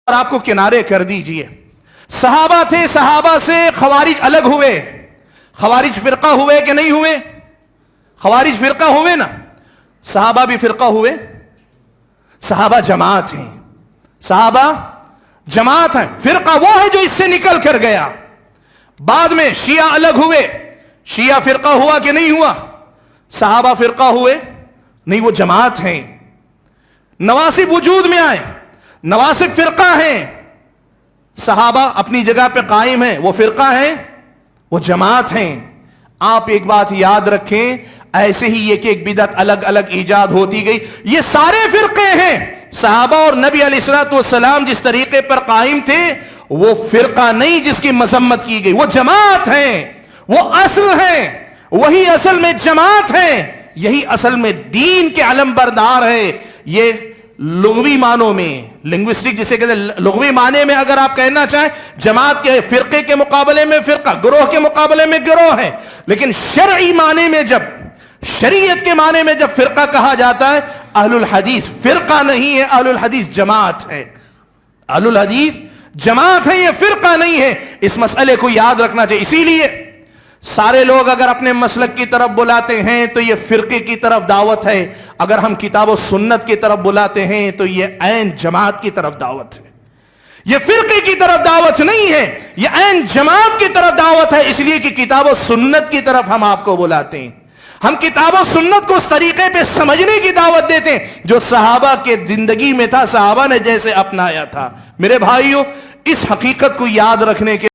اور آپ کو کنارے کر دیجئے. صحابہ تھے, صحابہ سے خوارج الگ ہوئے. خوارج فرقہ ہوئے کہ نہیں ہوئے؟ خوارج فرقہ ہوئے نا. صحابہ بھی فرقہ ہوئے. صحابہ جماعت ہیں. صحابہ جماعت ہیں. فرقہ وہ ہے جو اس سے نکل کر گیا. بعد میں شیعہ الگ ہوئے. شیعہ فرقہ ہوا کہ نہیں ہوا؟ صحابہ فرقہ ہوئے نہیں, وہ جماعت ہیں. نواسب وجود میں آئے, نواسب فرقہ ہیں. صحابہ اپنی جگہ پہ قائم ہیں, وہ فرقہ ہیں, وہ جماعت ہیں. آپ ایک بات یاد رکھیں, ایسے ہی یہ کہ ایک بدعت الگ الگ ایجاد ہوتی گئی, یہ سارے فرقے ہیں. صحابہ اور نبی علیہ الصلوۃ والسلام جس طریقے پر قائم تھے وہ فرقہ نہیں جس کی مذمت کی گئی, وہ جماعت ہیں, وہ اصل ہیں. وہی اصل میں جماعت ہیں, یہی اصل میں دین کے علم بردار ہے. یہ لغوی معنوں میں, لنگوسٹک جسے کہتے ہیں, لغوی معنی میں اگر آپ کہنا چاہیں جماعت کے فرقے کے مقابلے میں فرقہ, گروہ کے مقابلے میں گروہ ہے. لیکن شرعی معنی میں, جب شریعت کے معنی میں جب فرقہ کہا جاتا ہے, اہل الحدیث فرقہ نہیں ہے, اہل الحدیث جماعت ہے. اہل الحدیث جماعت ہے, یہ فرقہ نہیں ہے. اس مسئلے کو یاد رکھنا چاہیے. اسی لیے سارے لوگ اگر اپنے مسلک کی طرف بلاتے ہیں تو یہ فرقے کی طرف دعوت ہے. اگر ہم کتاب و سنت کی طرف بلاتے ہیں تو یہ عین جماعت کی طرف دعوت ہے. یہ فرقے کی طرف دعوت نہیں ہے, یہ عین جماعت کی طرف دعوت ہے. اس لیے کہ کتاب و سنت کی طرف ہم آپ کو بلاتے ہیں. ہم کتاب و سنت کو اس طریقے پہ سمجھنے کی دعوت دیتے ہیں جو صحابہ کے زندگی میں تھا, صحابہ نے جیسے اپنایا تھا. میرے بھائیوں, اس حقیقت کو یاد رکھنے کے